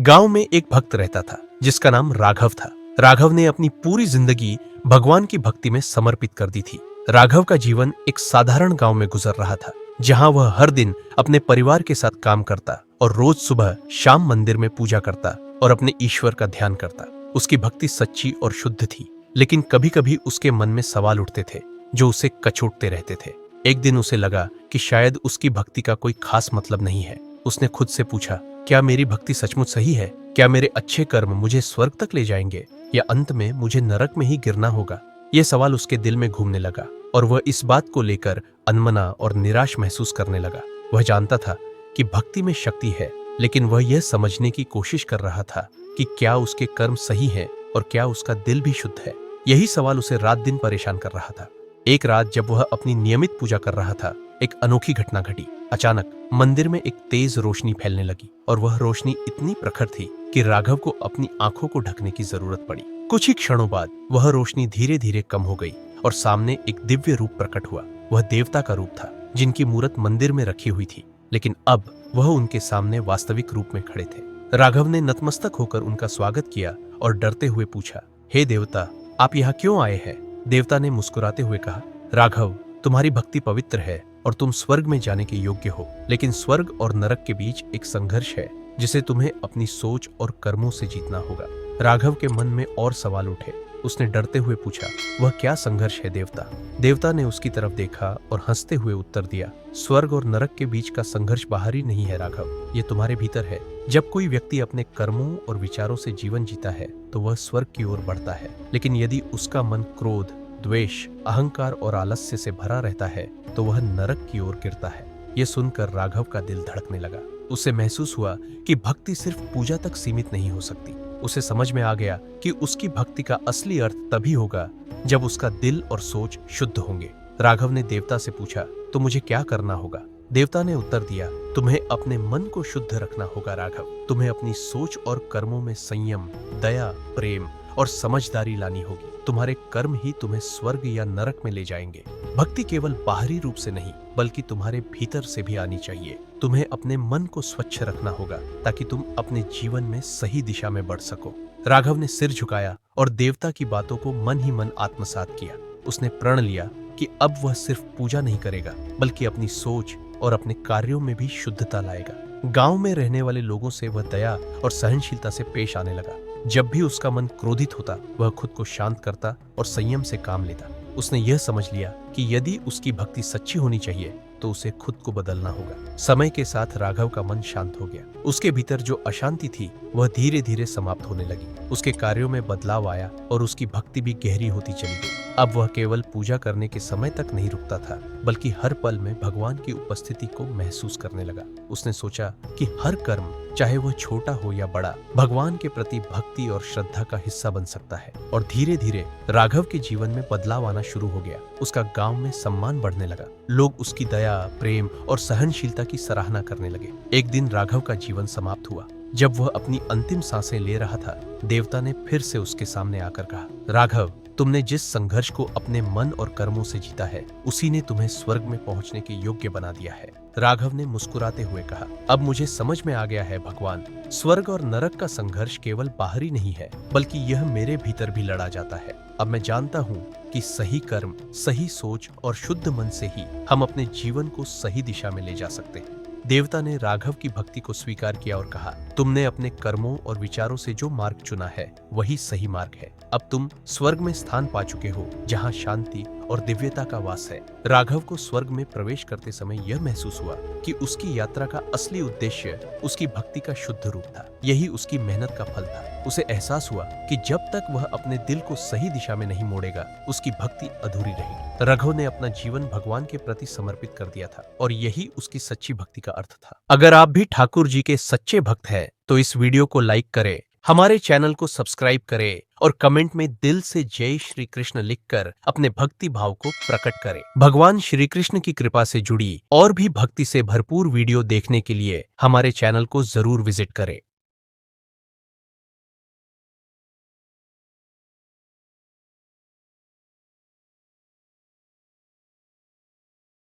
गांव में एक भक्त रहता था जिसका नाम राघव था। राघव ने अपनी पूरी जिंदगी भगवान की भक्ति में समर्पित कर दी थी। राघव का जीवन एक साधारण गांव में गुजर रहा था, जहां वह हर दिन अपने परिवार के साथ काम करता और रोज सुबह शाम मंदिर में पूजा करता और अपने ईश्वर का ध्यान करता। उसकी भक्ति सच्ची और शुद्ध थी, लेकिन कभी कभी उसके मन में सवाल उठते थे जो उसे कचोटते रहते थे। एक दिन उसे लगा कि शायद उसकी भक्ति का कोई खास मतलब नहीं है। उसने खुद से पूछा, क्या मेरी भक्ति सचमुच सही है? क्या मेरे अच्छे कर्म मुझे स्वर्ग तक ले जाएंगे या अंत में मुझे नरक में ही गिरना होगा? यह सवाल उसके दिल में घूमने लगा और वह इस बात को लेकर अनमना और निराश महसूस करने लगा। वह जानता था कि भक्ति में शक्ति है, लेकिन वह यह समझने की कोशिश कर रहा था कि क्या उसके कर्म सही हैं और क्या उसका दिल भी शुद्ध है। यही सवाल उसे रात दिन परेशान कर रहा था। एक रात जब वह अपनी नियमित पूजा कर रहा था, एक अनोखी घटना घटी। अचानक मंदिर में एक तेज रोशनी फैलने लगी और वह रोशनी इतनी प्रखर थी कि राघव को अपनी आंखों को ढकने की जरूरत पड़ी। कुछ ही क्षणों बाद वह रोशनी धीरे धीरे कम हो गई और सामने एक दिव्य रूप प्रकट हुआ। वह देवता का रूप था, जिनकी मूर्त मंदिर में रखी हुई थी, लेकिन अब वह उनके सामने वास्तविक रूप में खड़े थे। राघव ने नतमस्तक होकर उनका स्वागत किया और डरते हुए पूछा, हे देवता, आप यहाँ क्यों आए हैं? देवता ने मुस्कुराते हुए कहा, राघव, तुम्हारी भक्ति पवित्र है और तुम स्वर्ग में जाने के योग्य हो, लेकिन स्वर्ग और नरक के बीच एक संघर्ष है जिसे तुम्हें अपनी सोच और कर्मों से जीतना होगा। राघव के मन में और सवाल उठे। उसने डरते हुए पूछा, वह क्या संघर्ष है देवता? देवता ने उसकी तरफ देखा और हंसते हुए उत्तर दिया, स्वर्ग और नरक के बीच का संघर्ष बाहरी नहीं है राघव, ये तुम्हारे भीतर है। जब कोई व्यक्ति अपने कर्मों और विचारों से जीवन जीता है तो वह स्वर्ग की ओर बढ़ता है, लेकिन यदि उसका मन क्रोध, द्वेष, अहंकार और आलस्य से भरा रहता है तो वह नरक की ओर गिरता है। यह सुनकर राघव का दिल धड़कने लगा। उसे महसूस हुआ कि भक्ति सिर्फ पूजा तक सीमित नहीं हो सकती। उसे समझ में आ गया कि उसकी भक्ति का असली अर्थ तभी होगा जब उसका दिल और सोच शुद्ध होंगे। राघव ने देवता से पूछा, तो मुझे क्या करना होगा? देवता ने उत्तर दिया, तुम्हें अपने मन को शुद्ध रखना होगा राघव। तुम्हें अपनी सोच और कर्मों में संयम, दया, प्रेम और समझदारी लानी होगी। तुम्हारे कर्म ही तुम्हें स्वर्ग या नरक में ले जाएंगे। भक्ति केवल बाहरी रूप से नहीं, बल्कि तुम्हारे भीतर से भी आनी चाहिए। तुम्हें अपने मन को स्वच्छ रखना होगा ताकि तुम अपने जीवन में सही दिशा में बढ़ सको। राघव ने सिर झुकाया और देवता की बातों को मन ही मन आत्मसात किया। उसने प्रण लिया कि अब वह सिर्फ पूजा नहीं करेगा, बल्कि अपनी सोच और अपने कार्यों में भी शुद्धता लाएगा। गांव में रहने वाले लोगों से वह दया और सहनशीलता से पेश आने लगा। जब भी उसका मन क्रोधित होता, वह खुद को शांत करता और संयम से काम लेता। उसने यह समझ लिया कि यदि उसकी भक्ति सच्ची होनी चाहिए तो उसे खुद को बदलना होगा। समय के साथ राघव का मन शांत हो गया। उसके भीतर जो अशांति थी वह धीरे धीरे समाप्त होने लगी। उसके कार्यों में बदलाव आया और उसकी भक्ति भी गहरी होती चली गई। अब वह केवल पूजा करने के समय तक नहीं रुकता था, बल्कि हर पल में भगवान की उपस्थिति को महसूस करने लगा। उसने सोचा कि हर कर्म, चाहे वह छोटा हो या बड़ा, भगवान के प्रति भक्ति और श्रद्धा का हिस्सा बन सकता है। और धीरे धीरे राघव के जीवन में बदलाव आना शुरू हो गया। उसका गांव में सम्मान बढ़ने लगा। लोग उसकी दया, प्रेम और सहनशीलता की सराहना करने लगे। एक दिन राघव का जीवन समाप्त हुआ। जब वह अपनी अंतिम सांसें ले रहा था, देवता ने फिर से उसके सामने आकर कहा, राघव, तुमने जिस संघर्ष को अपने मन और कर्मों से जीता है, उसी ने तुम्हें स्वर्ग में पहुंचने के योग्य बना दिया है। राघव ने मुस्कुराते हुए कहा, अब मुझे समझ में आ गया है भगवान, स्वर्ग और नरक का संघर्ष केवल बाहरी नहीं है, बल्कि यह मेरे भीतर भी लड़ा जाता है। अब मैं जानता हूँ कि सही कर्म, सही सोच और शुद्ध मन से ही हम अपने जीवन को सही दिशा में ले जा सकते हैं। देवता ने राघव की भक्ति को स्वीकार किया और कहा, तुमने अपने कर्मों और विचारों से जो मार्ग चुना है वही सही मार्ग है। अब तुम स्वर्ग में स्थान पा चुके हो, जहाँ शांति और दिव्यता का वास है। राघव को स्वर्ग में प्रवेश करते समय यह महसूस हुआ कि उसकी यात्रा का असली उद्देश्य उसकी भक्ति का शुद्ध रूप था। यही उसकी मेहनत का फल था। उसे एहसास हुआ कि जब तक वह अपने दिल को सही दिशा में नहीं मोड़ेगा, उसकी भक्ति अधूरी रहेगी। राघव ने अपना जीवन भगवान के प्रति समर्पित कर दिया था और यही उसकी सच्ची भक्ति का अर्थ था। अगर आप भी ठाकुर जी के सच्चे भक्त हैं तो इस वीडियो को लाइक करें, हमारे चैनल को सब्सक्राइब करें और कमेंट में दिल से जय श्री कृष्ण लिखकर अपने भक्ति भाव को प्रकट करें। भगवान श्री कृष्ण की कृपा से जुड़ी और भी भक्ति से भरपूर वीडियो देखने के लिए हमारे चैनल को जरूर विजिट करें।